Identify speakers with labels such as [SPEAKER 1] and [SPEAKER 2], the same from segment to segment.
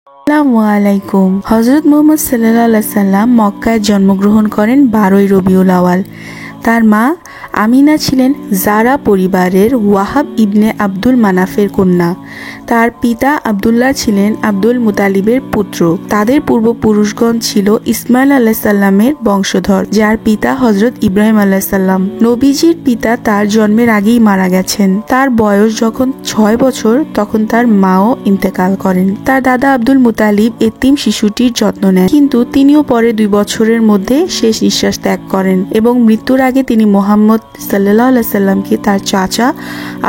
[SPEAKER 1] আসসালামু আলাইকুম। হযরত মুহাম্মদ সাল্লাল্লাহু আলাইহি সাল্লাম মক্কায় জন্মগ্রহণ করেন 12ই রবিউল আওয়াল। তার মা আমিনা ছিলেন জারা পরিবারের ওয়াহাব ইবনে আব্দুল মানাফের কন্যা। তার পিতা আব্দুল্লাহ ছিলেন আব্দুল মুতালিবের পুত্র। তাদের পূর্বপুরুষগণ ছিল ইসমাইল আলাইহিস সালামের বংশধর, যার পিতা হযরত ইব্রাহিম আলাইহিস সালাম। নবীজির পিতা তার জন্মের আগেই মারা গেছেন। তার বয়স যখন 6 বছর তখন তার মাও ইন্তেকাল করেন। তার দাদা আব্দুল মুতালিব এতিম শিশুটির যত্ন নেন, কিন্তু তিনিও পরে 2 বছরের মধ্যে শেষ নিঃশ্বাস ত্যাগ করেন এবং মৃত্যুর আগে তিনি মুহাম্মদ সাল্লাল্লাহু আলাইহি সাল্লামকে তার চাচা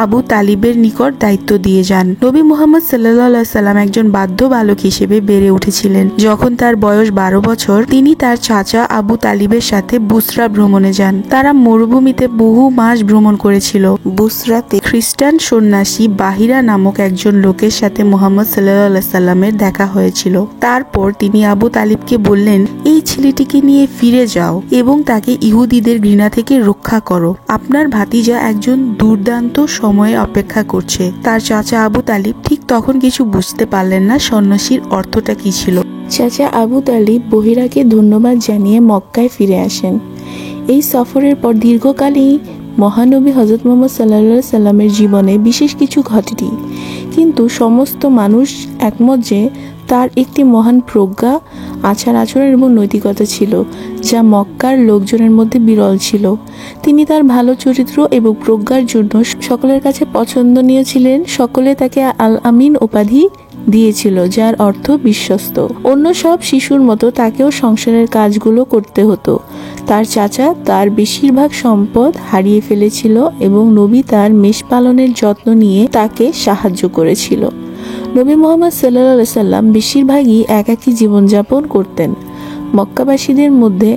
[SPEAKER 1] আবু তালিবের নিকট দায়িত্ব দিয়ে যান। নবী মুহাম্মদ সাল্লাল্লাহু আলাইহি সাল্লাম একজন বাধ্য বালক হিসেবে বেড়ে উঠেছিলেন। যখন তার বয়স 12 বছর তিনি তার চাচা আবু তালিবের সাথে বুসরা ভ্রমণে যান। তারা মরুভূমিতে বহু মাস ভ্রমণ করেছিল। বুসরাতে খ্রিস্টান সন্ন্যাসী বাহিরা নামক একজন লোকের সাথে মুহাম্মদ সাল্লাল্লাহু আলাইহি সাল্লামের দেখা হয়েছিল। তারপর তিনি আবু তালিবকে বললেন, এই ছেলেটিকে নিয়ে ফিরে যাও এবং তাকে ইহুদিদের ঘৃণা থেকে রক্ষা করো। আপনার ভাতিজা একজন দুর্দান্ত সময়ে অপেক্ষা করছে। তার চাচা আবু তালিব ঠিক তখন কিছু বুঝতে পারলেন না সন্ন্যাসীর অর্থটা কি ছিল। চাচা আবু তালিব বহিরাকে ধন্যবাদ জানিয়ে মক্কায় ফিরে আসেন। এই সফরের পর দীর্ঘকালই মহানবী হযরত মুহাম্মদ সাল্লাল্লাহু আলাইহি সাল্লামের জীবনে বিশেষ কিছু ঘটেনি, কিন্তু সমস্ত মানুষ একমত যে তার একটি মহান প্রজ্ঞা, আচার আচরণ এবং নৈতিকতা ছিল, যা মক্কার লোকজনের মধ্যে বিরল ছিল। তিনি তার ভালো চরিত্র এবং প্রজ্ঞার জন্য সকলের কাছে পছন্দনীয় ছিলেন। সকলে তাকে আল আমিন উপাধি দিয়েছিল, যার অর্থ বিশ্বস্ত। অন্য সব শিশুর মতো তাকেও সংসারের কাজগুলো করতে হতো। তার চাচা তার বেশিরভাগ সম্পদ হারিয়ে ফেলেছিল এবং নবী তার মেষ পালনের যত্ন নিয়ে তাকে সাহায্য করেছিল। নবী মুহাম্মদ সাল্লাল্লাহু আলাইহি সাল্লাম বেশিরভাগই একাকী জীবনযাপন করতেন। মক্কাবাসীদের মধ্যে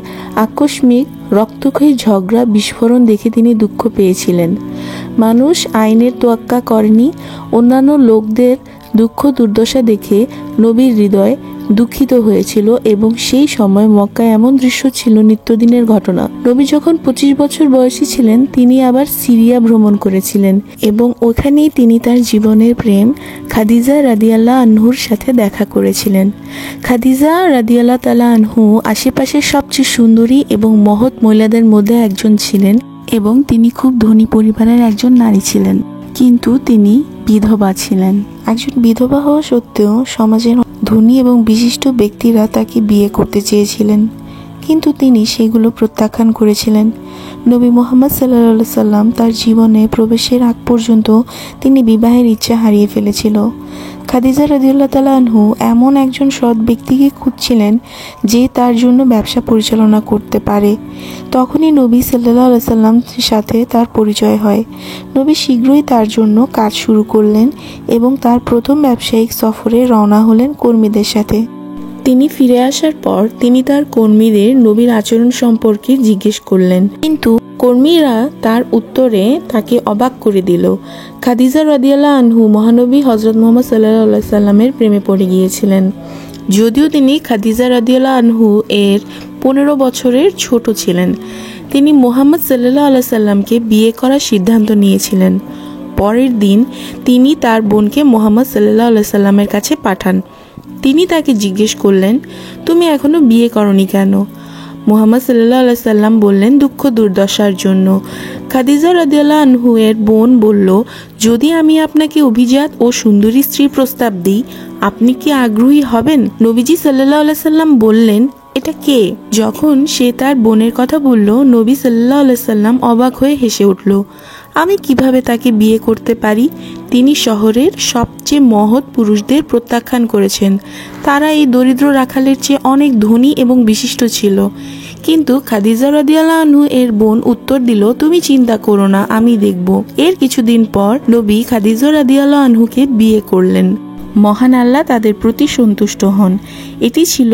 [SPEAKER 1] আকস্মিক রক্তক্ষয়ী ঝগড়া বিস্ফোরণ দেখে তিনি দুঃখ পেয়েছিলেন। মানুষ আইনের তোয়াক্কা করেনি। অন্যান্য লোকদের দুঃখ দুর্দশা দেখে নবীর হৃদয় দুঃখিত হয়েছিল এবং সেই সময় মক্কায় এমন দৃশ্য ছিল নিত্যদিনের ঘটনা। নবী যখন 25 বছর বয়সী ছিলেন তিনি আবার সিরিয়া ভ্রমণ করেছিলেন এবং ওখানেই তিনি তার জীবনের প্রেম খাদিজা রাদিয়াল্লাহু আনহুর সাথে দেখা করেছিলেন। খাদিজা রাদিয়াল্লাহু তাআলা আনহু আশেপাশের সবচেয়ে সুন্দরী এবং মহৎ মহিলাদের মধ্যে একজন ছিলেন এবং তিনি খুব ধনী পরিবারের একজন নারী ছিলেন, কিন্তু তিনি বিধবা ছিলেন। একজন বিধবা হওয়া সত্ত্বেও সমাজের ধনী এবং বিশিষ্ট ব্যক্তিরা তাকে বিয়ে করতে চেয়েছিলেন, কিন্তু তিনি সেগুলো প্রত্যাখ্যান করেছিলেন। নবী মুহাম্মদ সাল্লাল্লাহু আলাইহি সাল্লাম তার জীবনে প্রবেশের আগ পর্যন্ত তিনি বিবাহের ইচ্ছা হারিয়ে ফেলেছিল। খাদিজা রাদিয়াল্লাহু তাআলা আনহু এমন একজন সৎ ব্যক্তিকে খুঁজছিলেন যে তার জন্য ব্যবসা পরিচালনা করতে পারে। তখনই নবী সাল্লাল্লাহু আলাইহি সাল্লামের সাথে তার পরিচয় হয়। নবী শীঘ্রই তার জন্য কাজ শুরু করলেন এবং তার প্রথম ব্যবসায়িক সফরে রওনা হলেন কর্মীদের সাথে। তিনি ফিরে আসার পর তিনি তার কর্মীদের নবীর আচরণ সম্পর্কে জিজ্ঞেস করলেন, কিন্তু কর্মীরা তার উত্তরে তাকে অবাক করে দিল। খাদিজা রাদিয়াল্লাহু আনহু মহানবী হযরত মুহাম্মদ সাল্লাল্লাহু আলাইহি সাল্লামের প্রেমে পড়ে গিয়েছিলেন, যদিও তিনি খাদিজা রাদিয়াল্লাহু আনহু এর 15 বছরের ছোট ছিলেন। তিনি মুহাম্মদ সাল্লাল্লাহু আলাইহি সাল্লামকে বিয়ে করার সিদ্ধান্ত নিয়েছিলেন। পরের দিন তিনি তার বোনকে মুহাম্মদ সাল্লাল্লাহু আলাইহি সাল্লামের কাছে পাঠান। তিনি তাকে জিজ্ঞেস করলেন, তুমি এখনো বিয়ে করনি কেন? মুহাম্মদ সাল্লাল্লাহু আলাইহি সাল্লাম বললেন, দুঃখ দুর্দশার জন্য। খাদিজা রাদিয়াল্লাহু আনহু এর বোন বলল, যদি আমি আপনাকে অভিজাত ও সুন্দরী স্ত্রীর প্রস্তাব দিই আপনি কি আগ্রহী হবেন? নবীজি সাল্লাল্লাহু আলাইহি সাল্লাম বললেন, এটা কে? যখন সে তার বোনের কথা বলল নবী সাল্লাল্লাহু আলাইহি সাল্লাম অবাক হয়ে হেসে উঠল। আমি কিভাবে তাকে বিয়ে করতে পারি? তিনি শহরের সবচেয়ে মহৎ পুরুষদের প্রত্যাখ্যান করেছেন। তারা এই দরিদ্র রাখালের চেয়ে অনেক ধনী এবং বিশিষ্ট ছিল। কিন্তু খাদিজা রাদিয়াল্লাহু আনহু এর বোন উত্তর দিল, তুমি চিন্তা করো না, আমি দেখব। এর কিছুদিন পর নবী খাদিজা রাদিয়াল্লাহু আনহুকে বিয়ে করলেন। মহান আল্লাহ তাদের প্রতি সন্তুষ্ট হন। এটি ছিল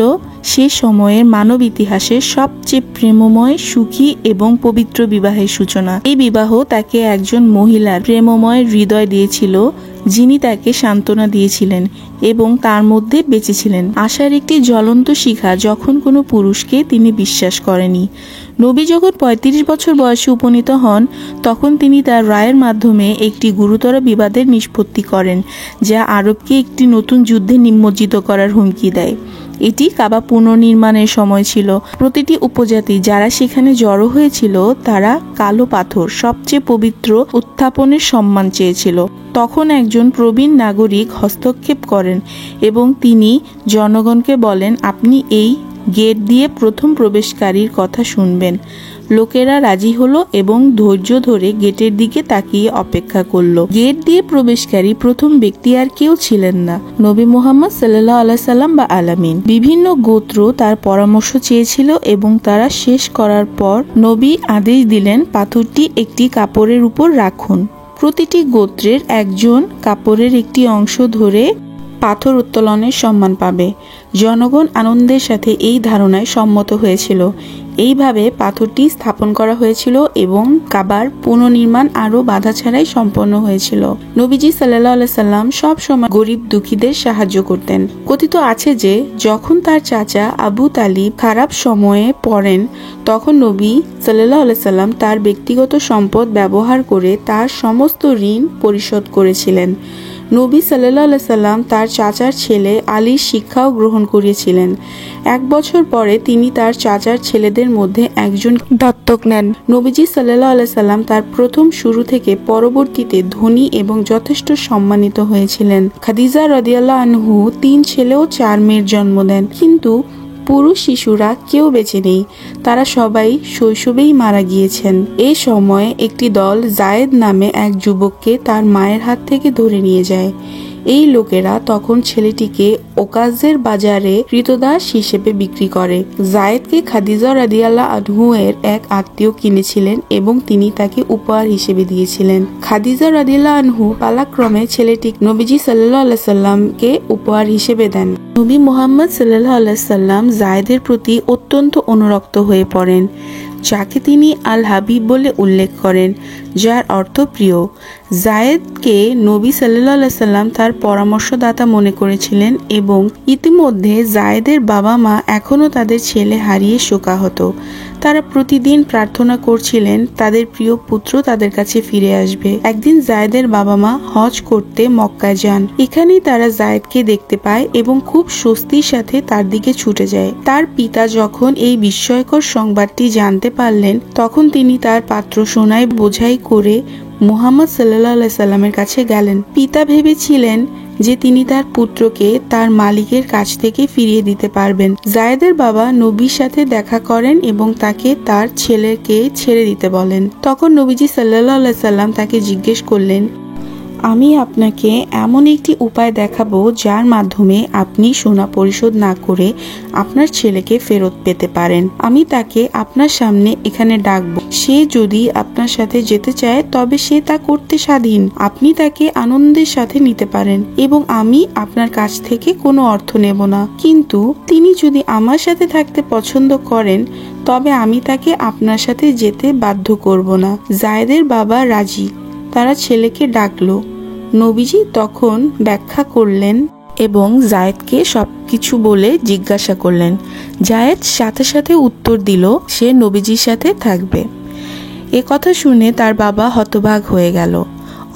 [SPEAKER 1] সে সময়ের মানব ইতিহাসের সবচেয়ে প্রেমময়, সুখী এবং পবিত্র বিবাহের সূচনা। এই বিবাহ তাকে একজন মহিলার প্রেমময় হৃদয় দিয়েছিল, যিনি তাকে সান্ত্বনা দিয়েছিলেন এবং তার মধ্যে বেঁচেছিলেন। আশার একটি জ্বলন্ত শিখা যখন কোনো পুরুষকে তিনি বিশ্বাস করেনি। নবী যখন ৩৫ বছর বয়সে উপনীত হন, তখন তিনি তার রায়ের মাধ্যমে একটি গুরুতর বিবাদের নিষ্পত্তি করেন, যা আরবকে একটি নতুন যুদ্ধে নিমজ্জিত করার হুমকি দেয়। এটি কাবা পুনর্নির্মাণের সময় ছিল। প্রতিটি উপজাতি যারা সেখানে জড়ো হয়েছিল তারা কালো পাথর, সবচেয়ে পবিত্র উত্থাপনের সম্মান চেয়েছিল। তখন একজন প্রবীণ নাগরিক হস্তক্ষেপ করেন এবং তিনি জনগণকে বলেন, আপনি এই গেট দিয়ে প্রথম প্রবেশকারীর কথা শুনবেন। লোকেরা রাজি হলো এবং ধৈর্য ধরে গেটের দিকে তাকিয়ে অপেক্ষা করলো। গেট দিয়ে প্রবেশকারী প্রথম ব্যক্তি আর কেউ ছিলেন না, নবী মুহাম্মদ সাল্লাল্লাহু আলাইহি সাল্লাম বা আলামিন। বিভিন্ন গোত্র তার পরামর্শ চেয়েছিল এবং তারা শেষ করার পর নবী আদেশ দিলেন, পাথরটি একটি কাপড়ের উপর রাখুন। প্রতিটি গোত্রের একজন কাপড়ের একটি অংশ ধরে পাথর উত্তোলনের সম্মান পাবে। জনগণ আনন্দের সাথে এই ধারণায় সম্মত হয়েছিল। এইভাবে পাথরটি স্থাপন করা হয়েছিল এবং কাবার পুনর্নির্মাণ আরও বাধা ছাড়াই সম্পন্ন হয়েছিল। নবীজি সাল্লাল্লাহু আলাইহি সাল্লাম সব সময় গরিব দুঃখীদের সাহায্য করতেন। কথিত আছে যে যখন তার চাচা আবু তালিব খারাপ সময়ে পড়েন, তখন নবী সাল্লাল্লাহু আলাইহি সাল্লাম তার ব্যক্তিগত সম্পদ ব্যবহার করে তার সমস্ত ঋণ পরিশোধ করেছিলেন। নবী সাল্লাল্লাহু আলাইহি সাল্লাম তার চাচার ছেলে আলীর শিক্ষাও গ্রহণ করিয়েছিলেন। 1 বছর পরে তিনি তার চাচার ছেলেদের মধ্যে একজন দত্তক নেন। নবীজি সাল্লাল্লাহু আলাইহি সাল্লাম তার প্রথম শুরু থেকে পরবর্তীতে ধনী এবং যথেষ্ট সম্মানিত হয়েছিলেন। খাদিজা রাদিয়াল্লাহু আনহু 3 ছেলে ও 4 মেয়ের জন্ম দেন, কিন্তু পুরুষ শিশুরা কেউ বেঁচে নেই। তারা সবাই শৈশবেই মারা গিয়েছেন। এই সময় একটি দল জায়েদ নামে এক যুবককে তার মায়ের হাত থেকে ধরে নিয়ে যায়। এই লোকেরা তখন ছেলেটিকে ওকাজের বাজারে ক্রীতদাস হিসেবে বিক্রি করে। জায়েদকে খাদিজা রাদিয়াল্লাহু আনহু এর এক আত্মীয় কিনেছিলেন এবং তিনি তাকে উপহার হিসেবে দিয়েছিলেন। খাদিজা রাদিয়াল্লাহু আনহু পালাক্রমে ছেলেটি নবীজি সাল্লাল্লাহু আলাইহি সাল্লামকে উপহার হিসেবে দেন। নবী মুহাম্মদ সাল্লাল্লাহু আলাইহি সাল্লাম জায়েদের প্রতি অত্যন্ত অনুরক্ত হয়ে পড়েন, যাকে তিনি আল হাবিব বলে উল্লেখ করেন, যার অর্থ প্রিয়। জায়েদকে নবী সাল্লাল্লাহু আলাইহি সাল্লাম তার পরামর্শদাতা মনে করেছিলেন এবং ইতিমধ্যে জায়েদের বাবা মা এখনও তাদের ছেলে হারিয়ে শোকাহত। তারা প্রতিদিন প্রার্থনা করছিলেন তাদের প্রিয় পুত্র তাদের কাছে ফিরে আসবে। একদিন জায়েদের বাবা মা হজ করতে মক্কায় যান। এখানেই তারা জায়েদকে দেখতে পায় এবং খুব স্বস্তির সাথে তার দিকে ছুটে যায়। তার পিতা যখন এই বিস্ময়কর সংবাদটি জানতে পারলেন, তখন তিনি তার পাত্র সোনায় বোঝাই করে মুহাম্মদ সাল্লাল্লাহু আলাইহি সাল্লামের কাছে গেলেন। পিতা ভেবেছিলেন যে তিনি তার পুত্রকে তার মালিকের কাছ থেকে ফিরিয়ে দিতে পারবেন। জায়েদের বাবা নবীর সাথে দেখা করেন এবং তাকে তার ছেলেকে ছেড়ে দিতে বলেন। তখন নবীজি সাল্লাল্লাহু আলাইহি সাল্লাম তাকে জিজ্ঞেস করলেন, আমি আপনাকে এমন একটি উপায় দেখাবো যার মাধ্যমে আপনি সোনা পরিশোধ না করে আপনার ছেলেকে ফেরত পেতে পারেন। আমি তাকে আপনার সামনে এখানে ডাকবো। সে যদি আপনার সাথে যেতে চায় তবে সে তা করতে স্বাধীন। আপনি তাকে আনন্দের সাথে নিতে পারেন এবং আমি আপনার কাছ থেকে কোনো অর্থ নেব না। কিন্তু তিনি যদি আমার সাথে থাকতে পছন্দ করেন তবে আমি তাকে আপনার সাথে যেতে বাধ্য করব না। জায়েদের বাবা রাজি। তারা ছেলেকে ডাকলো। নবীজি তখন ব্যাখ্যা করলেন এবং জায়েদকে সবকিছু বলে জিজ্ঞাসা করলেন। জায়েদ সাথে সাথে উত্তর দিল সে নবীজির সাথে থাকবে। এ কথা শুনে তার বাবা হতবাক হয়ে গেল।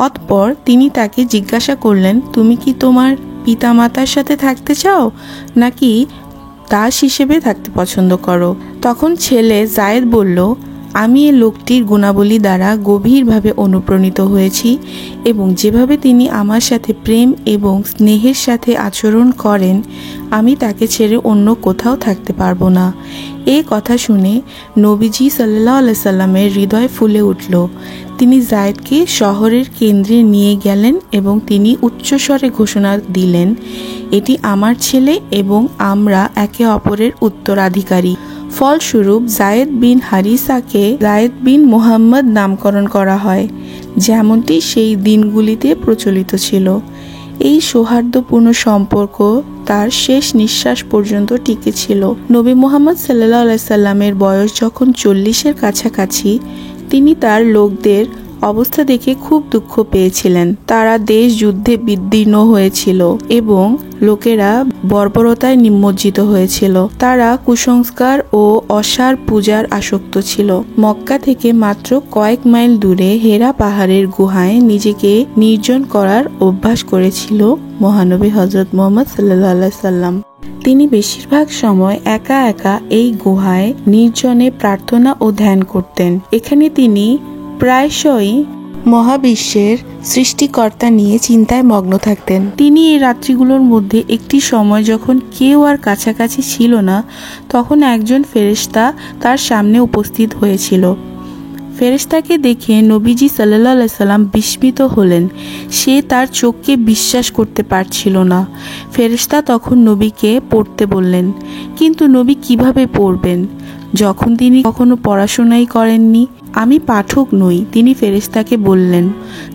[SPEAKER 1] অতঃপর তিনি তাকে জিজ্ঞাসা করলেন, তুমি কি তোমার পিতামাতার সাথে থাকতে চাও নাকি দাস হিসেবে থাকতে পছন্দ করো? তখন ছেলে জায়েদ বলল, আমি এই লোকটির গুণাবলী দ্বারা গভীরভাবে অনুপ্রাণিত হয়েছি এবং যেভাবে তিনি আমার সাথে প্রেম এবং স্নেহের সাথে আচরণ করেন, আমি তাকে ছেড়ে অন্য কোথাও থাকতে পারবো না। এই কথা শুনে নবীজি সাল্লাল্লাহু আলাইহি সাল্লামের হৃদয় ফুলে উঠল। তিনি জায়েদকে শহরের কেন্দ্রে নিয়ে গেলেন এবং তিনি উচ্চস্বরে ঘোষণা দিলেন, এটি আমার ছেলে এবং আমরা একে অপরের উত্তরাধিকারী। ফলস্বরূপ জায়েদ বিন হারিসাকে জায়েদ বিন মুহাম্মদ নামকরণ করা হয়, যেমনটি সেই দিনগুলিতে প্রচলিত ছিল। এই সৌহার্দ্যপূর্ণ সম্পর্ক তার শেষ নিঃশ্বাস পর্যন্ত টিকে ছিল। নবী মুহাম্মদ সাল্লাল্লাহু আলাইহি সাল্লামের বয়স যখন 40-এর কাছাকাছি, তিনি তার লোকদের অবস্থা দেখে খুব দুঃখ পেয়েছিলেন। তারা দেশ যুদ্ধে বিদীর্ণ হয়েছিল এবং লোকেরা বর্বরতায় নিমজ্জিত হয়েছিল। তারা কুসংস্কার ও অসার পূজার আসক্ত ছিল। মক্কা থেকে মাত্র কয়েক মাইল দূরে হেরা পাহাড়ের গুহায় নিজেকে নির্জন করার অভ্যাস করেছিল মহানবী হযরত মুহাম্মদ সাল্লাল্লাহু আলাইহি সাল্লাম। তিনি বেশিরভাগ সময় একা একা এই গুহায় নির্জনে প্রার্থনা ও ধ্যান করতেন। এখানে তিনি প্রায়শই মহাবিশ্বের সৃষ্টিকর্তা নিয়ে চিন্তায় মগ্ন থাকতেন। তিনি এই রাত্রিগুলোর মধ্যে একটি সময় যখন কেউ আর কাছাকাছি ছিল না, তখন একজন ফেরেশতা তার সামনে উপস্থিত হয়েছিল। ফেরেশতাকে দেখে নবীজি সাল্লাল্লাহু আলাইহি সাল্লাম বিস্মিত হলেন। সে তার চোখকে বিশ্বাস করতে পারছিল না। ফেরেশতা তখন নবীকে পড়তে বললেন, কিন্তু নবী কিভাবে পড়বেন যখন তিনি কখনো পড়াশোনাই করেননি? আমি পাঠক নই, তিনি ফেরেশতাকে বললেন।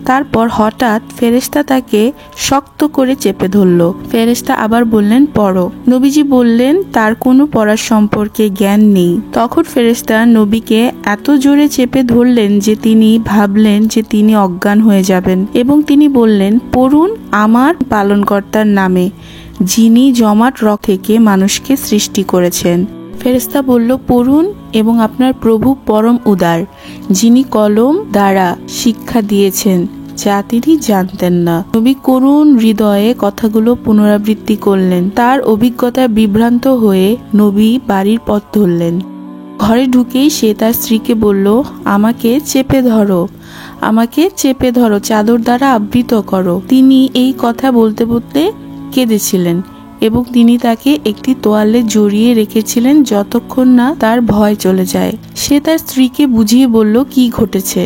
[SPEAKER 1] তারপর হঠাৎ ফেরেশতা তাকে শক্ত করে চেপে ধরল। ফেরেশতা আবার বললেন, পড়ো। নবীজি বললেন তার কোনো পড়ার সম্পর্কে জ্ঞান নেই। তখন ফেরেশতা নবীকে এত জোরে চেপে ধরলেন যে তিনি ভাবলেন যে তিনি অজ্ঞান হয়ে যাবেন এবং তিনি বললেন, পড়ুন আমার পালনকর্তার নামে, যিনি জমাট রক্ত থেকে মানুষকে সৃষ্টি করেছেন। ফেরেশতা বলল, পড়ুন এবং আপনার প্রভু পরম উদার, যিনি কলম দ্বারা শিক্ষা দিয়েছেন যা তিনি জানতেন না। নবী করুণ হৃদয়ে কথাগুলো পুনরাবৃত্তি করলেন। তার অভিজ্ঞতায় বিভ্রান্ত হয়ে নবী বাড়ির পথ ধরলেন। ঘরে ঢুকেই সে তার স্ত্রীকে বলল, আমাকে চেপে ধরো, আমাকে চেপে ধরো, চাদর দ্বারা আবৃত করো। তিনি এই কথা বলতে বলতে কেঁদেছিলেন এবং তিনি তাকে একটি তোয়ালে জড়িয়ে রেখেছিলেন যতক্ষণ না তার ভয় চলে যায়। সে তার স্ত্রীকে বুঝিয়ে বলল কি ঘটেছে।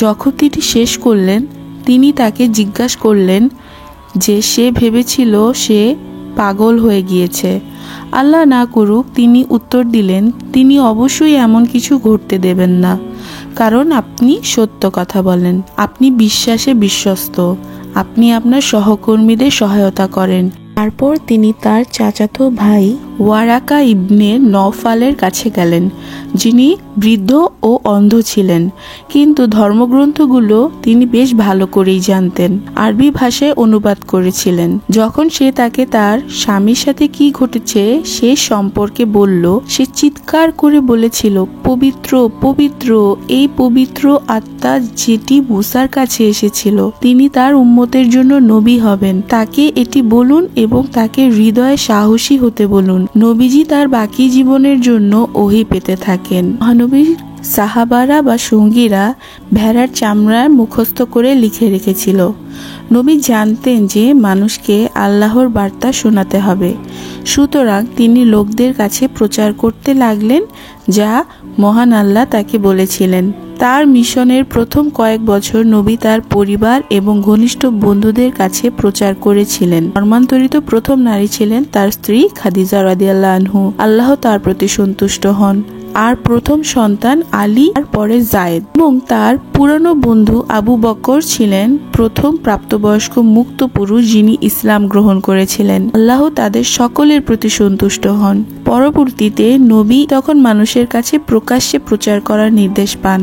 [SPEAKER 1] যখন তিনি শেষ করলেন, তিনি তাকে জিজ্ঞাসা করলেন যে সে ভেবেছিল সে পাগল হয়ে গিয়েছে। আল্লাহ না করুক, তিনি উত্তর দিলেন, তিনি অবশ্যই এমন কিছু ঘটতে দেবেন না, কারণ আপনি সত্য কথা বলেন, আপনি বিশ্বাসে বিশ্বস্ত, আপনি আপনার সহকর্মীদের সহায়তা করেন। তারপর তিনি তার চাচাতো ভাই ওয়ারাকা ইবনে নওফালের কাছে গেলেন, যিনি বৃদ্ধ ও অন্ধ ছিলেন, কিন্তু ধর্মগ্রন্থগুলো তিনি বেশ ভালো করেই জানতেন। আরবি ভাষায় অনুবাদ করেছিলেন। যখন সে তাকে তার স্বামীর সাথে কি ঘটেছে সে সম্পর্কে বলল, সে চিৎকার করে বলেছিল, পবিত্র পবিত্র এই পবিত্র আত্মা যেটি মুসার কাছে এসেছিল, তিনি তার উম্মতের জন্য নবী হবেন। তাকে এটি বলুন এবং তাকে হৃদয়ে সাহসী হতে বলুন। নবীজি তার বাকি জীবনের জন্য ওহী পেতে থাকেন। মহানবীর সাহাবারা বা সঙ্গীরা ভেড়ার চামড়ার মুখস্থ করে লিখে রেখেছিল। নবী জানতেন যে মানুষকে আল্লাহর বার্তা শোনাতে হবে, সুতরাং তিনি লোকদের কাছে প্রচার করতে লাগলেন যা মহান আল্লাহ তাকে বলেছিলেন। তার মিশনের প্রথম কয়েক বছর নবী তার পরিবার এবং ঘনিষ্ঠ বন্ধুদের কাছে প্রচার করেছিলেন। ধর্মান্তরিত প্রথম নারী ছিলেন তার স্ত্রী খাদিজা রাদিয়াল্লাহু আনহু, আল্লাহ তার প্রতি সন্তুষ্ট হন। আর প্রথম সন্তান আলী, আর পরে জায়েদ, এবং তার পুরানো বন্ধু আবু বকর ছিলেন প্রথম প্রাপ্তবয়স্ক মুক্ত পুরুষ যিনি ইসলাম গ্রহণ করেছিলেন। আল্লাহ তাদের সকলের প্রতি সন্তুষ্ট হন। পরবর্তীতে নবী তখন মানুষের কাছে প্রকাশ্যে প্রচার করার নির্দেশ পান।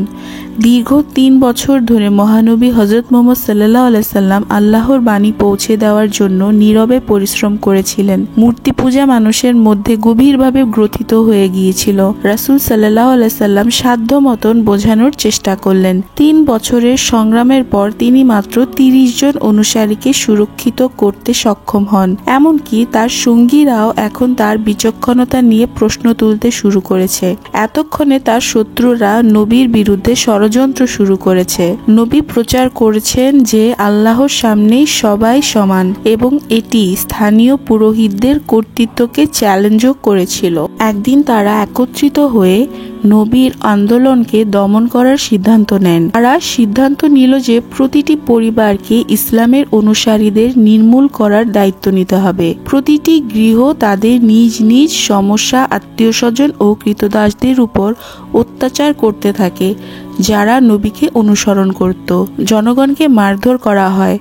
[SPEAKER 1] দীর্ঘ 3 বছর ধরে মহানবী হযরত মুহাম্মদ সাল্লাল্লাহু আলাইহি সাল্লাম আল্লাহর বাণী পৌঁছে দেওয়ার জন্য নীরবে পরিশ্রম করেছিলেন। মূর্তি পূজা মানুষের মধ্যে গভীরভাবে গ্রথিত হয়ে গিয়েছিল। রাসূল সাল্লাল্লাহু আলাইহি সাল্লাম সাধ্য মতন বোঝানোর চেষ্টা করলেন। 3 বছরের সংগ্রামের পর তিনি মাত্র 30 জন অনুসারীকে সুরক্ষিত করতে সক্ষম হন। এমনকি তার সঙ্গীরাও এখন তার বিচক্ষণতা নিয়ে প্রশ্ন তুলতে শুরু করেছে। এতক্ষণে তার শত্রুরা নবীর বিরুদ্ধে ষড়যন্ত্র শুরু করেছে। নবী প্রচার করেছেন যে আল্লাহর সামনেই সবাই সমান এবং এটি স্থানীয় পুরোহিতদের কর্তৃত্বকে চ্যালেঞ্জও করেছিল। একদিন তারা একত্রিত হয়ে নবীর আন্দোলনকে দমন করার সিদ্ধান্ত নেন। তারা সিদ্ধান্ত নিল যে প্রতিটি পরিবারকে ইসলামের অনুসারীদের নির্মূল করার দায়িত্ব নিতে হবে। প্রতিটি গৃহ তাদের নিজ নিজ সমস্যা, আত্মীয় স্বজন ও কৃতদাসদের উপর অত্যাচার করতে থাকে যারা নবীকে অনুসরণ করত। জনগণকে মারধর করা হয়,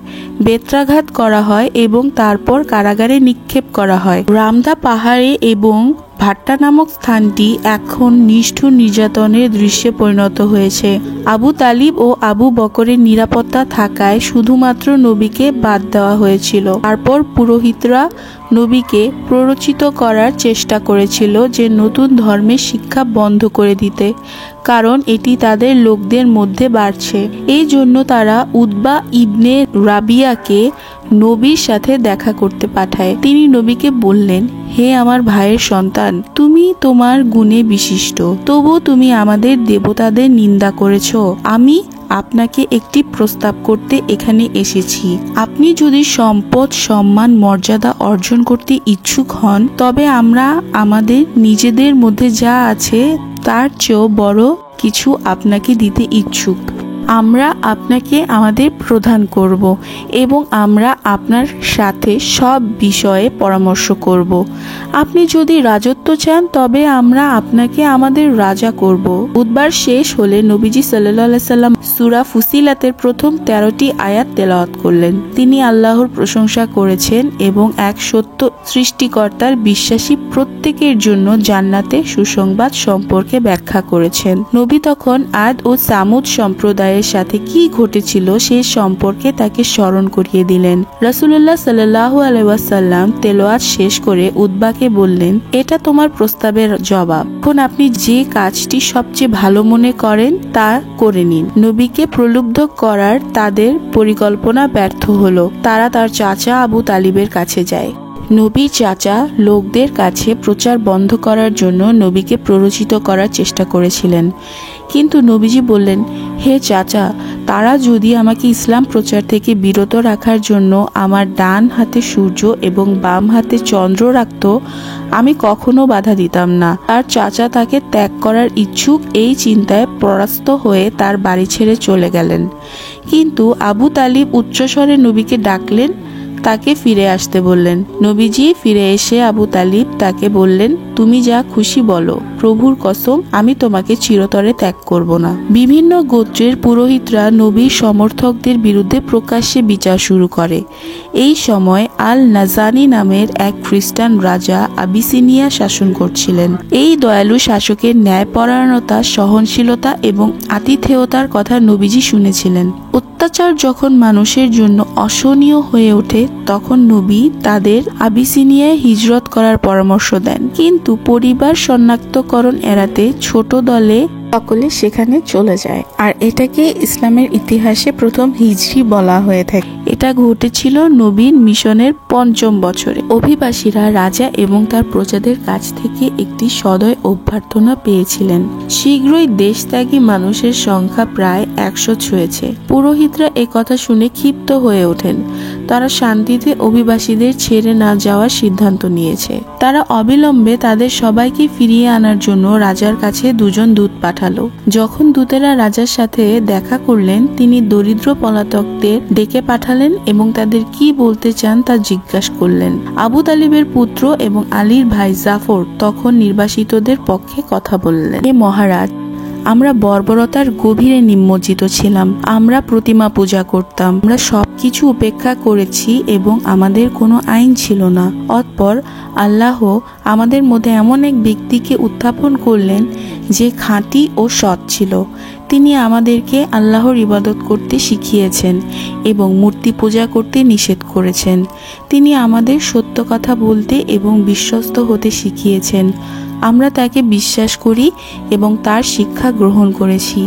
[SPEAKER 1] বেত্রাঘাত করা হয় এবং তারপর কারাগারে নিক্ষেপ করা হয়। রামদা পাহাড়ে এবং ভাট্টা নামক স্থানটি এখন নিষ্ঠুর নির্যাতনের দৃশ্যে পরিণত হয়েছে। আবু তালিব ও আবু বকরের নিরাপত্তা থাকায় শুধুমাত্র নবীকে বাদ দেওয়া হয়েছিল। তারপর পুরোহিতরা নবীকে প্ররোচিত করার চেষ্টা করেছিল যে নতুন ধর্মের শিক্ষা বন্ধ করে দিতে, কারণ এটি তাদের লোকদের মধ্যে বাড়ছে। এই জন্য তারা উতবা ইবনে রাবিয়াকে নবীর সাথে দেখা করতে পাঠায়। তিনি নবীকে বললেন, হে আমার ভাইয়ের সন্তান, তুমি তোমার গুণে বিশিষ্ট, তবু তুমি আমাদের দেবতাদের নিন্দা করেছ। আমি আপনাকে একটি প্রস্তাব করতে এখানে এসেছি। আপনি যদি সম্পদ, সম্মান, মর্যাদা অর্জন করতে ইচ্ছুক হন, তবে আমরা আমাদের নিজেদের মধ্যে যা আছে তার চেয়েও বড় কিছু আপনাকে দিতে ইচ্ছুক। আমরা আপনাকে আমাদের প্রদান করব এবং আমরা আপনার সাথে সব বিষয়ে পরামর্শ করব। আপনি যদি রাজত্ব চান তবে আমরা আপনাকে আমাদের রাজা করব। বুধবার শেষ হলে নবীজি সাল্লাল্লাহু আলাইহি সাল্লাম সূরা ফুসিলাতের প্রথম 13টি আয়াত তেলাওয়াত করলেন। তিনি আল্লাহর প্রশংসা করেছেন এবং এক সত্য সৃষ্টিকর্তার বিশ্বাসী প্রত্যেকের জন্য জান্নাতে সুসংবাদ সম্পর্কে ব্যাখ্যা করেছেন। নবী তখন আদ ও সামুদ সম্প্রদায়ের সাথে কি ঘটেছিল সে সম্পর্কে তাকে স্মরণ করিয়ে দিলেন। রাসূলুল্লাহ সাল্লাল্লাহু আলাইহি ওয়াসাল্লাম তেলাওয়াত শেষ করে উতবাকে বললেন, এটা তোমার প্রস্তাবের জবাব। এখন আপনি যে কাজটি সবচেয়ে ভালো মনে করেন তা করে নিন। নবীকে প্রলুব্ধ করার তাদের পরিকল্পনা ব্যর্থ হলো। তারা তার চাচা আবু তালিবের কাছে যায়। নবীর চাচা লোকদের কাছে প্রচার বন্ধ করার জন্য নবীকে প্ররোচিত করার চেষ্টা করেছিলেন, কিন্তু নবীজি বললেন, হে চাচা, তারা যদি আমাকে ইসলাম প্রচার থেকে বিরত রাখার জন্য আমার ডান হাতে সূর্য এবং বাম হাতে চন্দ্র রাখত, আমি কখনো বাধা দিতাম না। তার চাচা তাকে ত্যাগ করার ইচ্ছুক এই চিন্তায় পরাস্ত হয়ে তার বাড়ি ছেড়ে চলে গেলেন। কিন্তু আবু তালিব উচ্চস্বরে নবীকে ডাকলেন, তাকে ফিরে আসতে বললেন। নবীজি ফিরে এসে আবু তালিব তাকে বললেন, তুমি যা খুশি বলো, প্রভুর কসম আমি তোমাকে চিরতরে ত্যাগ করব না। বিভিন্ন গোত্রের পুরোহিতরা নবীর সমর্থকদের বিরুদ্ধে প্রকাশ্যে বিচার শুরু করে। এই সময় আল নাজানি নামের এক খ্রিস্টান রাজা আবিসিনিয়া শাসন করছিলেন। এই দয়ালু শাসকের ন্যায়পরায়ণতা, সহনশীলতা এবং আতিথেয়তার কথা নবীজি শুনেছিলেন। অত্যাচার যখন মানুষের জন্য অসহনীয় হয়ে ওঠে তখন নবী তাদের আবিসিনিয়ায় হিজরত করার পরামর্শ দেন, কিন্তু পরিবার শনাক্তকরণ এড়াতে ছোট দলে সকলে সেখানে চলে যায়। আর এটাকে ইসলামের ইতিহাসে প্রথম হিজরি বলা হয়ে থাকে। এটা ঘটেছিল নবীর মিশনের ৫ম বছরে। অভিবাসীরা রাজা এবং তার প্রজাদের কাছ থেকে একটি সদয় অভ্যর্থনা পেয়েছিলেন। শীঘ্রই দেশত্যাগী মানুষের সংখ্যা প্রায় ১০০ ছুঁয়েছে। পুরোহিতরা একথা শুনে ক্ষিপ্ত হয়ে ওঠেন। তারা শান্তিতে অভিবাসীদের ছেড়ে না যাওয়ার সিদ্ধান্ত নিয়েছে। তারা অবিলম্বে তাদের সবাইকে ফিরিয়ে আনার জন্য রাজার কাছে ২ দূত পাঠালো। যখন দূতেরা রাজার সাথে দেখা করলেন, তিনি দরিদ্র পলাতকদের ডেকে পাঠালেন এবং তাদের কি বলতে চান তা জিজ্ঞাসা করলেন। আবু তালিবের পুত্র এবং আলীর ভাই জাফর তখন নির্বাসিতদের পক্ষে কথা বললেন, হে মহারাজ, আমরা বর্বরতার গভীরে নিমজ্জিত ছিলাম। আমরা প্রতিমা পূজা করতাম। আমরা সবকিছু উপেক্ষা করেছি এবং আমাদের কোনো আইন ছিল না। অতঃপর আল্লাহ আমাদের মধ্যে এমন এক ব্যক্তিকে উত্থাপন করলেন যে খাঁটি ও সৎ ছিল। তিনি আমাদেরকে আল্লাহর ইবাদত করতে শিখিয়েছেন এবং মূর্তি পূজা করতে নিষেধ করেছেন। তিনি আমাদের সত্য কথা বলতে এবং বিশ্বস্ত হতে শিখিয়েছেন। আমরা তাকে বিশ্বাস করি এবং তার শিক্ষা গ্রহণ করেছি।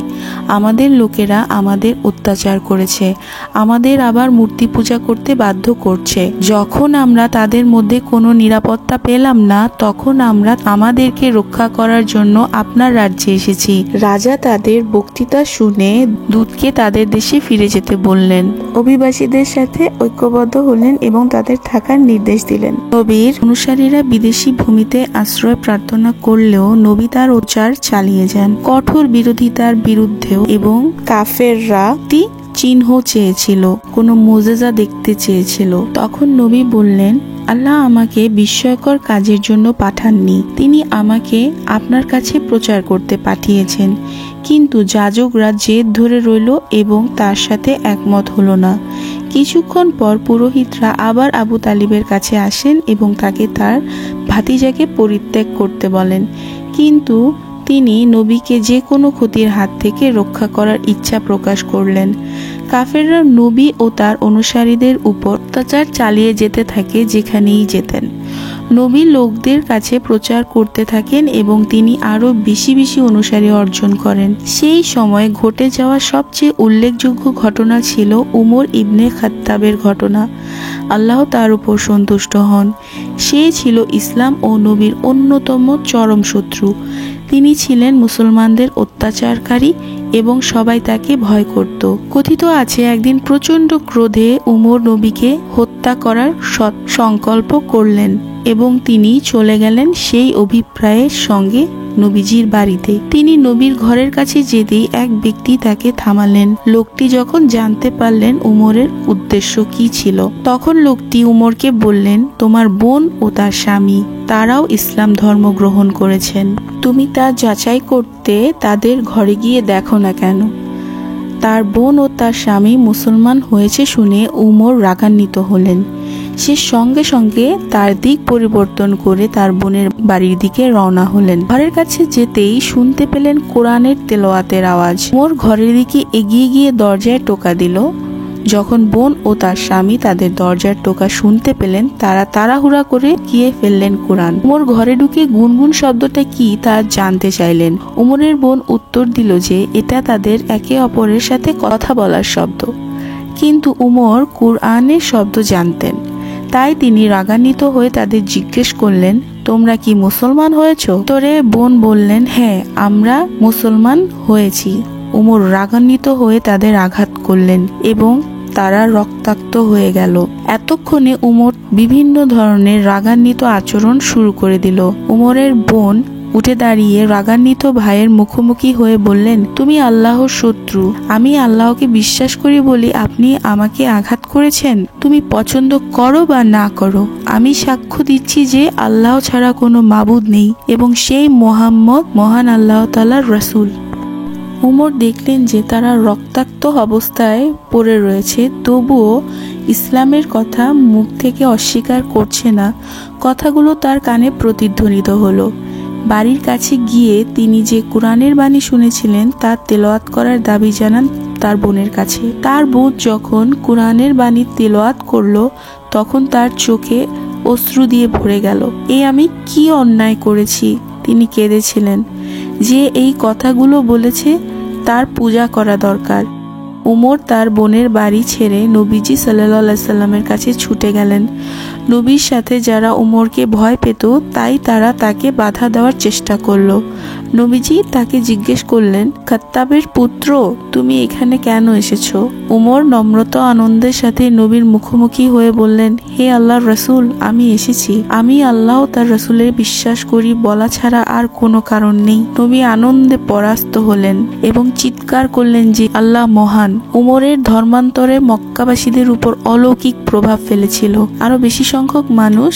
[SPEAKER 1] আমাদের লোকেরা আমাদের অত্যাচার করেছে, আমাদের আবার মূর্তি পূজা করতে বাধ্য করছে। যখন আমরা তাদের মধ্যে কোনো নিরাপত্তা পেলাম না, তখন আমরা আমাদেরকে রক্ষা করার জন্য আপনার রাজ্যে এসেছি। রাজা তাদের বক্তৃতা শুনে দূতকে তাদের দেশে ফিরে যেতে বললেন। অভিবাসীদের সাথে ঐক্যবদ্ধ হলেন এবং তাদের থাকার নির্দেশ দিলেন। নবীর অনুসারীরা বিদেশি ভূমিতে আশ্রয় প্রার্থনা করলেও নবী তার প্রচার চালিয়ে যান। কঠোর বিরোধিতার বিরুদ্ধেও এবং কাফেররা চিহ্ন চেয়েছিল, কোনো মুজিজা দেখতে চেয়েছিল। তখন নবী বললেন, আল্লাহ আমাকে বিস্ময়কর কাজের জন্য পাঠাননি, তিনি আমাকে আপনার কাছে প্রচার করতে পাঠিয়েছেন। কিন্তু যাজকরা জেদ ধরে রইল এবং তার সাথে একমত হলো না। কিছুক্ষণ পর পুরোহিতরা আবার আবু তালিবের কাছে আসেন এবং তাকে তার ভাতিজাকে পরিত্যাগ করতে বলেন, কিন্তু তিনি নবীকে যে কোনো ক্ষতির হাত থেকে রক্ষা করার ইচ্ছা প্রকাশ করলেন। কাফেররা নবী ও তার অনুসারীদের উপর অত্যাচার চালিয়ে যেতে থাকে যেখানেই যেতেন। নবী লোকদের কাছে প্রচার করতে থাকেন এবং তিনি আরও বেশি বেশি অনুসারী অর্জন করেন। সেই সময় ঘটে যাওয়া সবচেয়ে উল্লেখযোগ্য ঘটনা ছিল উমর ইবনে খাত্তাবের ঘটনা। আল্লাহ তার উপর সন্তুষ্ট হন। সে ছিল ইসলাম ও নবীর অন্যতম চরম শত্রু। তিনি ছিলেন মুসলমানদের অত্যাচারকারী এবং সবাই তাকে ভয় করত। কথিত আছে একদিন প্রচণ্ড ক্রোধে উমর নবীকে হত্যা করার সংকল্প করলেন এবং তিনি চলে গেলেন সেই অভিপ্রায়ের সঙ্গে নবীজির বাড়িতে। তিনি নবীর ঘরের কাছে যেতেই এক ব্যক্তি তাকে থামালেন। লোকটি যখন জানতে পারলেন উমরের উদ্দেশ্য কি ছিল, তখন লোকটি উমরকে বললেন, তোমার বোন ও তার স্বামী তারাও ইসলাম ধর্ম গ্রহণ করেছেন। তুমি তা যাচাই করতে তাদের ঘরে গিয়ে দেখো না কেন? তার বোন ও তার স্বামী মুসলমান হয়েছে শুনে উমর রাগান্বিত হলেন। সে সঙ্গে সঙ্গে তার দিক পরিবর্তন করে তার বোনের বাড়ির দিকে রওনা হলেন। ঘরের কাছে যেতেই শুনতে পেলেন কোরআনের তেলাওয়াতের আওয়াজ। উমর ঘরের দিকে এগিয়ে গিয়ে দরজায় টোকা দিল। যখন বোন ও তার স্বামী তাদের দরজার টোকা শুনতে পেলেন, তারা তাড়াহুড়া করে গিয়ে ফেললেন কোরআন। উমর ঘরে ঢুকে গুনগুন শব্দটা কি তা জানতে চাইলেন। উমরের বোন উত্তর দিল যে এটা তাদের একে অপরের সাথে কথা বলার শব্দ, কিন্তু উমর কোরআনের শব্দ জানতেন। তাই তিনি রাগান্বিত হয়ে তাদের জিজ্ঞেস করলেন, তোমরা কি মুসলমান হয়েছ? তোরে বোন বললেন, হ্যাঁ আমরা মুসলমান হয়েছি। উমর রাগান্বিত হয়ে তাদের আঘাত করলেন এবং তারা রক্তাক্ত হয়ে গেল। এতক্ষণে উমর বিভিন্ন ধরনের রাগান্বিত আচরণ শুরু করে দিল। উমরের বোন উঠে দাঁড়িয়ে রাগান্বিত ভাইয়ের মুখোমুখি হয়ে বললেন, তুমি আল্লাহর শত্রু। আমি আল্লাহকে বিশ্বাস করি বলি আপনি আমাকে আঘাত করেছেন। তুমি পছন্দ করো বা না করো, আমি সাক্ষ্য দিচ্ছি যে আল্লাহ ছাড়া কোনো মাবুদ নেই এবং সেই মুহাম্মদ মহান আল্লাহ তাআলার রাসূল। উমর দেখলেন যে তারা রক্তাক্ত অবস্থায় পড়ে রয়েছে, তবুও ইসলামের কথা মুখ থেকে অস্বীকার করছে না। কথাগুলো তার কানে প্রতিধ্বনিত হলো। বাড়ির কাছে গিয়ে তিনি যে কোরআনের বাণী শুনেছিলেন তার তেলাওয়াত করার দাবি জানান তার বোনের কাছে। তার বোন যখন কোরআনের বাণী তেলাওয়াত করলো, তখন তার চোখে অশ্রু দিয়ে ভরে গেল। আমি কি অন্যায় করেছি? তিনি কেঁদেছিলেন। যে এই কথাগুলো বলেছে তার পূজা করা দরকার। উমর তার বোনের বাড়ি ছেড়ে নবীজি সাল্লাল্লাহু আলাইহি সাল্লামের কাছে ছুটে গেলেন। নবীর সাথে যারা উমরকে ভয় পেত, তাই তারা তাকে বাধা দেওয়ার চেষ্টা করল। নবীজি তাকে জিজ্ঞেস করলেন, খাত্তাবের পুত্র, তুমি এখানে কেন এসেছো? উমর নম্রতা আনন্দের সাথে নবীর মুখোমুখি হয়ে বললেন, হে আল্লাহর রাসূল, আমি এসেছি। আমি আল্লাহ তার রাসূলের বিশ্বাস করি বলা ছাড়া আর কোনো কারণ নেই। নবী আনন্দে পরাস্ত হলেন এবং চিৎকার করলেন যে আল্লাহ মহান। উমরের ধর্মান্তরে মক্কাবাসীদের উপর অলৌকিক প্রভাব ফেলেছিল। আরো বেশি সংখ্যক মানুষ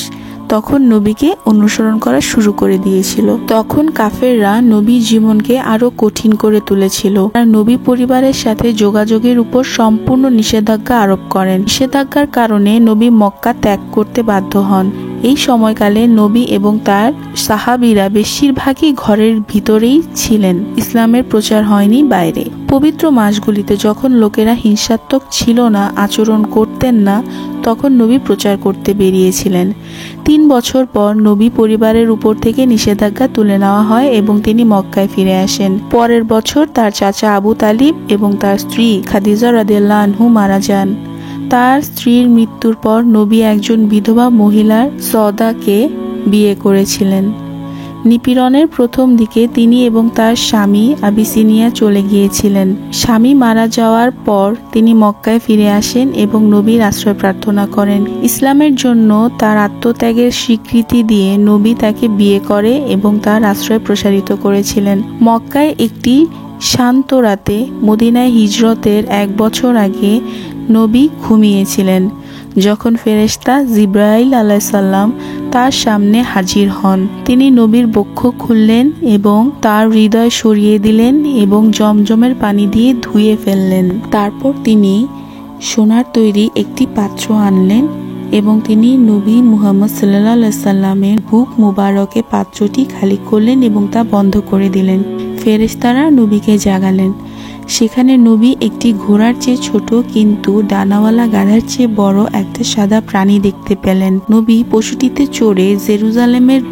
[SPEAKER 1] তখন নবীকে অনুসরণ করা শুরু করে দিয়েছিল। তখন কাফেররা নবীর জীবনকে আরো কঠিন করে তুলেছিল। আর নবী পরিবারের সাথে যোগাযোগের উপর সম্পূর্ণ নিষেধাজ্ঞা আরোপ করেন। নিষেধাজ্ঞার কারণে নবী মক্কা ত্যাগ করতে বাধ্য হন। এই সময়কালে নবী এবং তার সাহাবীরা বেশিরভাগই ঘরের ভিতরেই ছিলেন। ইসলামের প্রচার হয়নি বাইরে। পবিত্র মাসগুলিতে যখন লোকেরা হিংসাত্মক ছিল না, আচরণ করতেন না, তখন নবী প্রচার করতে বেরিয়েছিলেন। 3 বছর পর নবী পরিবারের উপর থেকে নিষেধাজ্ঞা তুলে নেওয়া হয় এবং তিনি মক্কায় ফিরে আসেন। পরের বছর তার চাচা আবু তালিব এবং তার স্ত্রী খাদিজা রাদিয়াল্লাহু আনহু মারা যান। তার স্ত্রীর মৃত্যুর পর নবী একজন বিধবা মহিলার সওদাকে বিয়ে করেছিলেন। নিপীড়নের প্রথম দিকে তিনি এবং তার স্বামী আবিসিনিয়া চলে গিয়েছিলেন। স্বামী মারা যাওয়ার পর তিনি মক্কায় ফিরে আসেন এবং নবীর আশ্রয় প্রার্থনা করেন। ইসলামের জন্য তার আত্মত্যাগের স্বীকৃতি দিয়ে নবী তাকে বিয়ে করে এবং তার আশ্রয় প্রসারিত করেছিলেন। মক্কায় একটি শান্ত রাতে মদিনায় হিজরতের 1 বছর আগে নবী ঘুমিয়েছিলেন। যখন ফেরেশতা জিবরাইল আলাইহিস সালাম তার সামনে হাজির হন। তিনি নবীর বক্ষ খুললেন এবং তার হৃদয় সরিয়ে দিলেন এবং জমজমের পানি দিয়ে ধুয়ে ফেললেন। তারপর তিনি সোনার তৈরি একটি পাত্র আনলেন এবং তিনি নবী মুহাম্মদ সাল্লাল্লাহু আলাইহি সাল্লামের বুক মুবারকে পাত্রটি খালি করলেন এবং তা বন্ধ করে দিলেন। ফেরেশতারা নবীকে জাগালেন। সেখানে নবী একটি ঘোড়ার চেয়ে ছোট কিন্তু ডানাওয়ালা গাধার চেয়ে বড় একটা সাদা প্রাণী দেখতে পেলেন। নবী পশুটিতে চড়ে জেরুজালেমের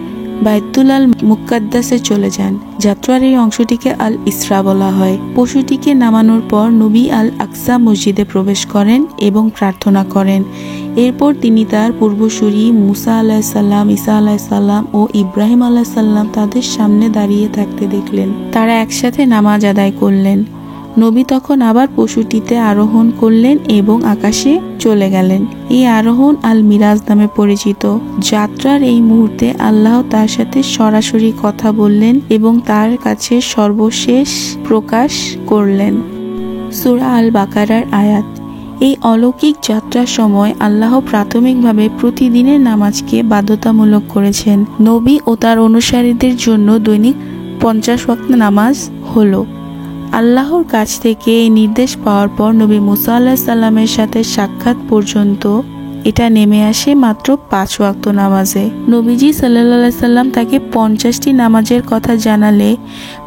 [SPEAKER 1] বাইতুল আল মুকাদ্দাসে চলে যান। যাত্রার এই অংশটিকে আল ইসরা বলা হয়। পশুটিকে নামানোর পর নবী আল আকসা মসজিদে প্রবেশ করেন এবং প্রার্থনা করেন। এরপর তিনি তার পূর্বসূরি মুসা আলাইহিস সালাম, ঈসা আলাইহিস সালাম ও ইব্রাহিম আলাইহিস সালাম তাদের সামনে দাঁড়িয়ে থাকতে দেখলেন। তারা একসাথে নামাজ আদায় করলেন। নবী তখন আবার পশুটিতে আরোহণ করলেন এবং আকাশে চলে গেলেন। এই আরোহণ আল মিরাজ নামে পরিচিত। যাত্রার এই মুহূর্তে আল্লাহ তার সাথে সরাসরি কথা বললেন এবং তার কাছে সর্বশেষ প্রকাশ করলেন। সূরা আল বাকারার আয়াত। এই অলৌকিক যাত্রার সময় আল্লাহ প্রাথমিকভাবে প্রতিদিনের নামাজকে বাধ্যতামূলক করেছেন। নবী ও তার অনুসারীদের জন্য দৈনিক 50 ওয়াক্ত নামাজ হলো। আল্লাহর কাছ থেকে এই নির্দেশ পাওয়ার পর নবী মুসা আলাইহিস সালামের সাথে সাক্ষাৎ পর্যন্ত এটা নেমে আসে মাত্র 5 ওয়াক্ত নামাজে। নবীজি সাল্লাল্লাহু আলাইহি সাল্লাম তাকে 50টি নামাজের কথা জানালে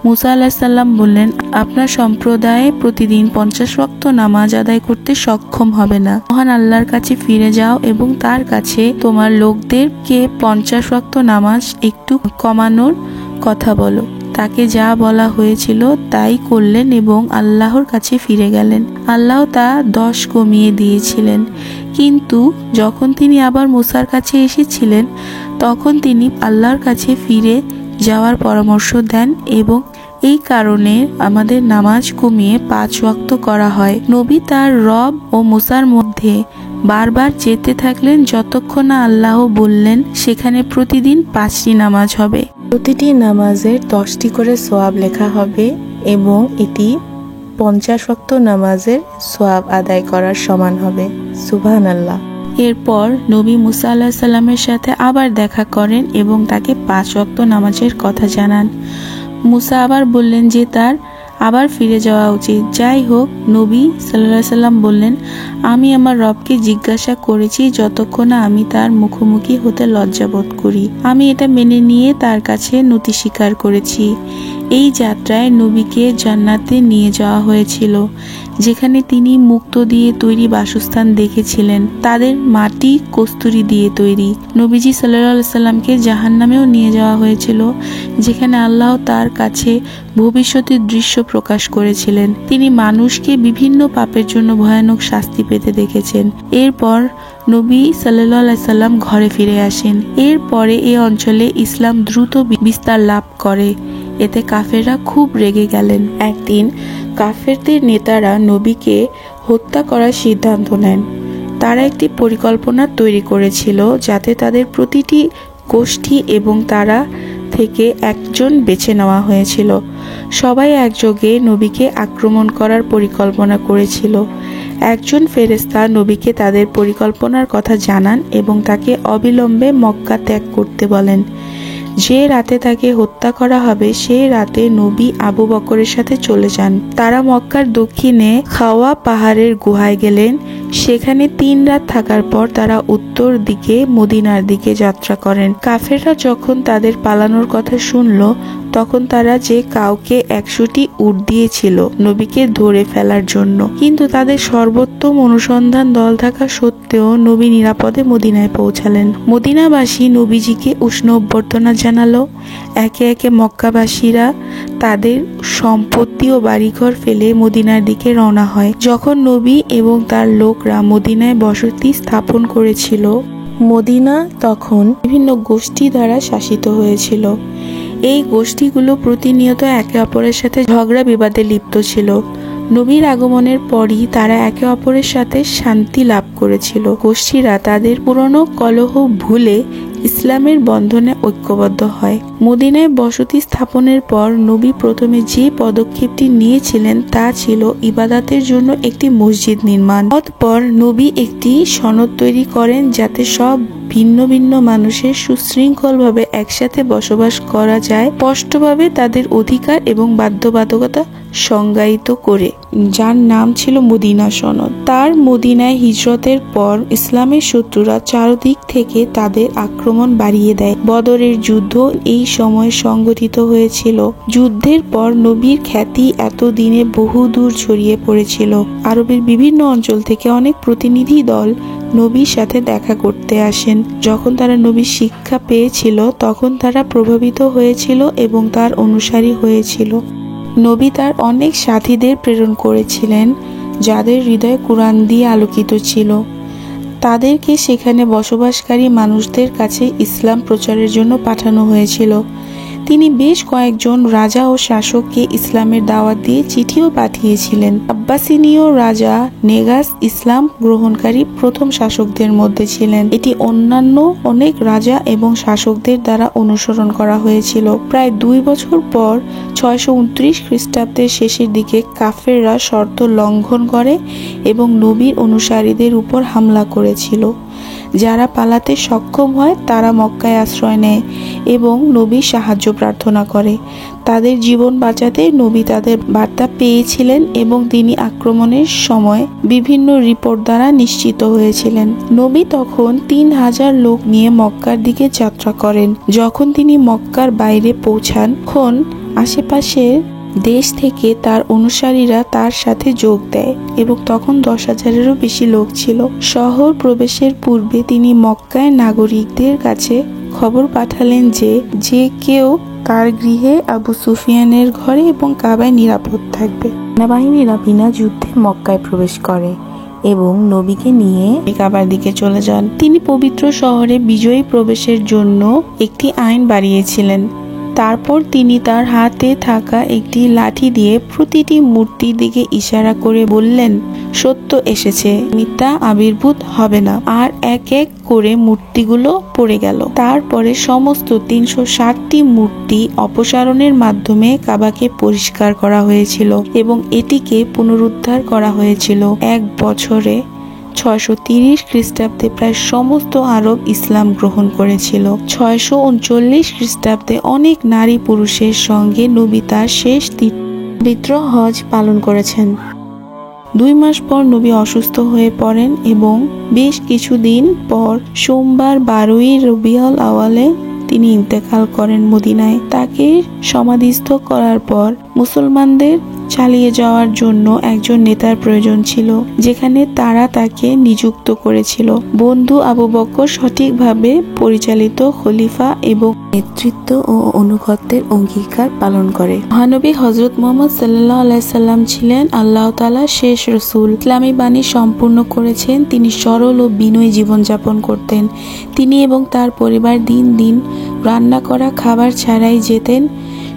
[SPEAKER 1] মুসা আলাইহিস সালাম বললেন, আপনার সম্প্রদায়ে প্রতিদিন 50 ওয়াক্ত নামাজ আদায় করতে সক্ষম হবে না। মহান আল্লাহর কাছে ফিরে যাও এবং তার কাছে তোমার লোকদেরকে 50 ওয়াক্ত নামাজ একটু কমানোর কথা বলো। তাকে যা বলা হয়েছিল তাই করলেন এবং আল্লাহর কাছে ফিরে গেলেন। আল্লাহ তা 10 কমিয়ে দিয়েছিলেন। কিন্তু যখন তিনি আবার মুসার কাছে এসেছিলেন তখন তিনি আল্লাহর কাছে ফিরে যাওয়ার পরামর্শ দেন এবং এই কারণে আমাদের নামাজ কমিয়ে 5 ওয়াক্ত করা হয়। নবী তার রব ও মুসার মধ্যে বারবার যেতে থাকলেন যতক্ষণ না আল্লাহ বললেন সেখানে প্রতিদিন 5টি নামাজ হবে। প্রতিটি নামাজের 10টি করে সওয়াব লেখা হবে এবং এটি 50 ওয়াক্ত নামাজের সওয়াব আদায় করার সমান হবে। সুবহানাল্লাহ। এরপর নবী মুসা আলাইহিস সালামের সাথে আবার দেখা করেন এবং তাকে 5 ওয়াক্ত নামাজের কথা জানান। মুসা আবার বললেন যে তার আবার ফিরে যাওয়া উচিত। যাই হোক, নবী সাল্লাল্লাহু আলাইহি সাল্লাম বললেন, আমি আমার রবকে জিজ্ঞাসা করেছি যতক্ষণ না আমি তার মুখোমুখি হতে লজ্জাবোধ করি। আমি এটা মেনে নিয়ে তার কাছে নতি স্বীকার করেছি। এই যাত্রায় নবীকে জান্নাতে নিয়ে যাওয়া হয়েছিল, যেখানে তিনি মুক্ত দিয়ে তৈরি বাসস্থান দেখেছিলেন। তাদের মাটি কস্তুরী দিয়ে তৈরি। নবীজি সাল্লাল্লাহু আলাইহি সাল্লামকে জাহান্নামেও নিয়ে যাওয়া হয়েছিল, যেখানে আল্লাহ তার কাছে ভবিষ্যতের দৃশ্য প্রকাশ করেছিলেন। তিনি মানুষকে বিভিন্ন পাপের জন্য ভয়ানক শাস্তি পেতে দেখেছেন। এরপর নবী সাল্লাল্লাহু আলাইহি সাল্লাম ঘরে ফিরে আসেন। এরপরে এই অঞ্চলে ইসলাম দ্রুত বিস্তার লাভ করে। এতে কাফেররা খুব রেগে গেলেন। একদিন কাফেরদের নেতারা নবীকে হত্যা করার সিদ্ধান্ত নেন। তারা একটি পরিকল্পনা তৈরি করেছিল যাতে তাদের প্রতিটি গোষ্ঠী এবং তারা থেকে একজন বেছে নেওয়া হয়েছিল। সবাই একযোগে নবীকে আক্রমণ করার পরিকল্পনা করেছিল। একজন ফেরেশতা নবীকে তাদের পরিকল্পনার কথা জানান এবং তাকে অবিলম্বে মক্কা ত্যাগ করতে বলেন। যে রাতে তাকে হত্যা করা হবে সেই রাতে নবী আবু বকরের সাথে চলে যান। তারা মক্কার দক্ষিণে খাওয়া পাহাড়ের গুহায় গেলেন। সেখানে 3 রাত থাকার পর তারা উত্তর দিকে মদিনার দিকে যাত্রা করেন। কাফেররা যখন তাদের পালানোর কথা শুনল তখন তারা যে কাউকে 100টি উট দিয়েছিল নবীকে ধরে ফেলার জন্য, কিন্তু তাদের সর্বোত্তম অনুসন্ধান দল থাকা সত্ত্বেও নবী নিরাপদে মদিনায় পৌঁছালেন। মদিনাবাসী নবীজিকে উষ্ণ অভ্যর্থনা জানালো। একে একে মক্কাবাসীরা তাদের সম্পত্তি ও বাড়িঘর ফেলে মদিনার দিকে রওনা হয়। যখন নবী এবং তার লোকরা মদিনায় বসতি স্থাপন করেছিল, মদিনা তখন বিভিন্ন গোষ্ঠী দ্বারা শাসিত হয়েছিল। এই গোষ্ঠীগুলো প্রতিনিয়ত একে অপরের সাথে ঝগড়া বিবাদে লিপ্ত ছিল। নবীর আগমনের পরই তারা একে অপরের সাথে শান্তি লাভ করেছিল। গোষ্ঠীরা তাদের পুরনো কলহ ভুলে ইসলামের বন্ধনে ঐক্যবদ্ধ হয়। মদিনায় বসতি স্থাপনের পর নবী প্রথমে যে পদক্ষেপটি নিয়েছিলেন তা ছিল ইবাদতের জন্য একটি মসজিদ নির্মাণ। অতঃপর নবী একটি সনদ তৈরি করেন যাতে সব ভিন্ন ভিন্ন মানুষের সুশৃঙ্খলভাবে একসাথে বসবাস করা যায়, স্পষ্টভাবে তাদের অধিকার এবং বাধ্যবাধকতা সংজ্ঞায়িত করে, যার নাম ছিল মদিনা সনদ। তার মদিনায় হিজরতের পর ইসলামের শত্রুরা চারদিক থেকে তাদের আক্রমণ বাড়িয়ে দেয়। বদরের যুদ্ধ এই সময় সংগঠিত হয়েছিল। যুদ্ধের পর নবীর খ্যাতি এতদিনে বহুদূর ছড়িয়ে পড়েছিল। আরবের বিভিন্ন অঞ্চল থেকে অনেক প্রতিনিধি দল নবীর সাথে দেখা করতে আসেন। যখন তারা নবীর শিক্ষা পেয়েছিল তখন তারা প্রভাবিত হয়েছিল এবং তার অনুসারী হয়েছিল। নবী তার অনেক সাথীদের প্রেরণ করেছিলেন যাদের হৃদয় কুরআন দিয়ে আলোকিত ছিল। তাদেরকে সেখানে বসবাসকারী মানুষদের কাছে ইসলাম প্রচারের জন্য পাঠানো হয়েছিল। তিনি বেশ কয়েকজন রাজা ও শাসককে ইসলামের দাওয়াত দিয়ে চিঠিও পাঠিয়েছিলেন। আব্বাসিনীয় রাজা নেগাস ইসলাম গ্রহণকারী প্রথম শাসকদের মধ্যে ছিলেন। এটি অন্যান্য অনেক রাজা এবং শাসকদের দ্বারা অনুসরণ করা হয়েছিল। প্রায় 2 বছর পর 629 খ্রিস্টাব্দের শেষের দিকে কাফেররা শর্ত লঙ্ঘন করে এবং নবীর অনুসারীদের উপর হামলা করেছিল। যারা পালাতে সক্ষম হয় তারা মক্কায় আশ্রয় নেয় এবং নবীর সাহায্য প্রার্থনা করে। তাদের জীবন বাঁচাতে নবী তাদের বার্তা পেয়েছিলেন এবং তিনি আক্রমণের সময় বিভিন্ন রিপোর্ট দ্বারা নিশ্চিত হয়েছিলেন। নবী তখন 3000 লোক নিয়ে মক্কার দিকে যাত্রা করেন। যখন তিনি মক্কার বাইরে পৌঁছান তখন আশেপাশের দেশ থেকে তার অনুসারীরা তার সাথে যোগ দেয় এবং তখন 10,000-এরও বেশি লোক ছিল। শহর প্রবেশের পূর্বে তিনি মক্কায় নাগরিকদের কাছে খবর পাঠালেন যে যে কেউ তার গৃহে, আবু সুফিয়ানের ঘরে এবং কাবায় নিরাপদ থাকবে। সেনাবাহিনীরা বিনা যুদ্ধে মক্কায় প্রবেশ করে এবং নবীকে নিয়ে কাবার দিকে চলে যান। তিনি পবিত্র শহরে বিজয়ী প্রবেশের জন্য একটি আইন বাড়িয়েছিলেন। তারপর তিনি তার হাতে থাকা একটি লাঠি দিয়ে প্রতিটি মূর্তির দিকে ইশারা করে বললেন, সত্য এসেছে, মিথ্যা আবির্ভূত হবে না। আর এক এক করে মূর্তিগুলো পড়ে গেল। তারপরে সমস্ত 360টি মূর্তি অপসারণের মাধ্যমে কাবাকে পরিষ্কার করা হয়েছিল এবং এটিকে পুনরুদ্ধার করা হয়েছিল। 1 বছরে 630 খ্রিস্টাব্দে প্রায় সমস্ত আরব ইসলাম গ্রহণ করেছিল। 639 খ্রিস্টাব্দে অনেক নারী পুরুষের সঙ্গে নবী তার শেষ পবিত্র হজ পালন করেছেন। 2 মাস পর নবী অসুস্থ হয়ে পড়েন এবং বেশ কিছুদিন পর সোমবার 12ই রবিউল আওয়ালে তিনি ইন্তেকাল করেন মদিনায়। তাকে সমাধিস্থ করার পর মুসলমানদের চালিয়ে যাওয়ার জন্য একজন নেতার প্রয়োজন ছিল, যেখানে তারা তাকে নিযুক্ত করেছিল। বন্ধু আবু বকর সঠিকভাবে পরিচালিত খলিফা এবং নেতৃত্ব ও অনুগত্যের অঙ্গীকার পালন করে। মহানবী হযরত মুহাম্মদ সাল্লাল্লাহু আলাইহি সাল্লাম ছিলেন আল্লাহ তাআলার শেষ রাসূল। ইসলামী বাণী সম্পূর্ণ করেছেন। তিনি সরল ও বিনয়ী জীবনযাপন করতেন। তিনি এবং তার পরিবার দিন দিন রান্না করা খাবার ছাড়াই যেতেন,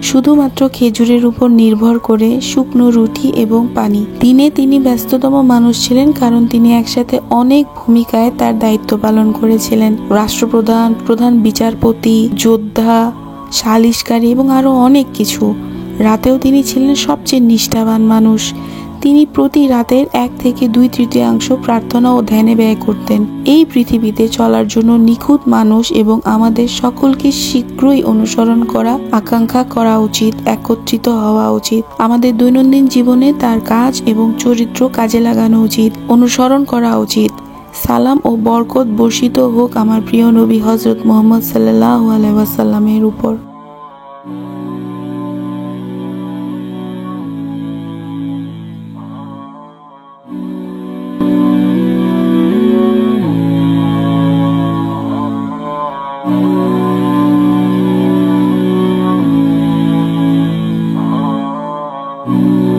[SPEAKER 1] শুধুমাত্র খেজুরের উপর নির্ভর করে শুকনো রুটি এবং পানি। দিনে তিনি ব্যস্ততম মানুষ ছিলেন কারণ তিনি একসাথে অনেক ভূমিকায় তার দায়িত্ব পালন করেছিলেন। রাষ্ট্রপ্রধান, প্রধান বিচারপতি, যোদ্ধা, সালিশকারী এবং আরো অনেক কিছু। রাতেও তিনি ছিলেন সবচেয়ে নিষ্ঠাবান মানুষ। তিনি প্রতি রাতের 1 থেকে 2/3 প্রার্থনা ও ধ্যানে ব্যয় করতেন। এই পৃথিবীতে চলার জন্য নিখুঁত মানুষ এবং আমাদের সকলকে শীঘ্রই অনুসরণ করা, আকাঙ্ক্ষা করা উচিত, একত্রিত হওয়া উচিত। আমাদের দৈনন্দিন জীবনে তার কাজ এবং চরিত্র কাজে লাগানো উচিত, অনুসরণ করা উচিত। সালাম ও বরকত বর্ষিত হোক আমার প্রিয় নবী হযরত মুহাম্মদ সাল্লাল্লাহু আলাইহি ওয়াসাল্লামের উপর।
[SPEAKER 2] Mm-hmm.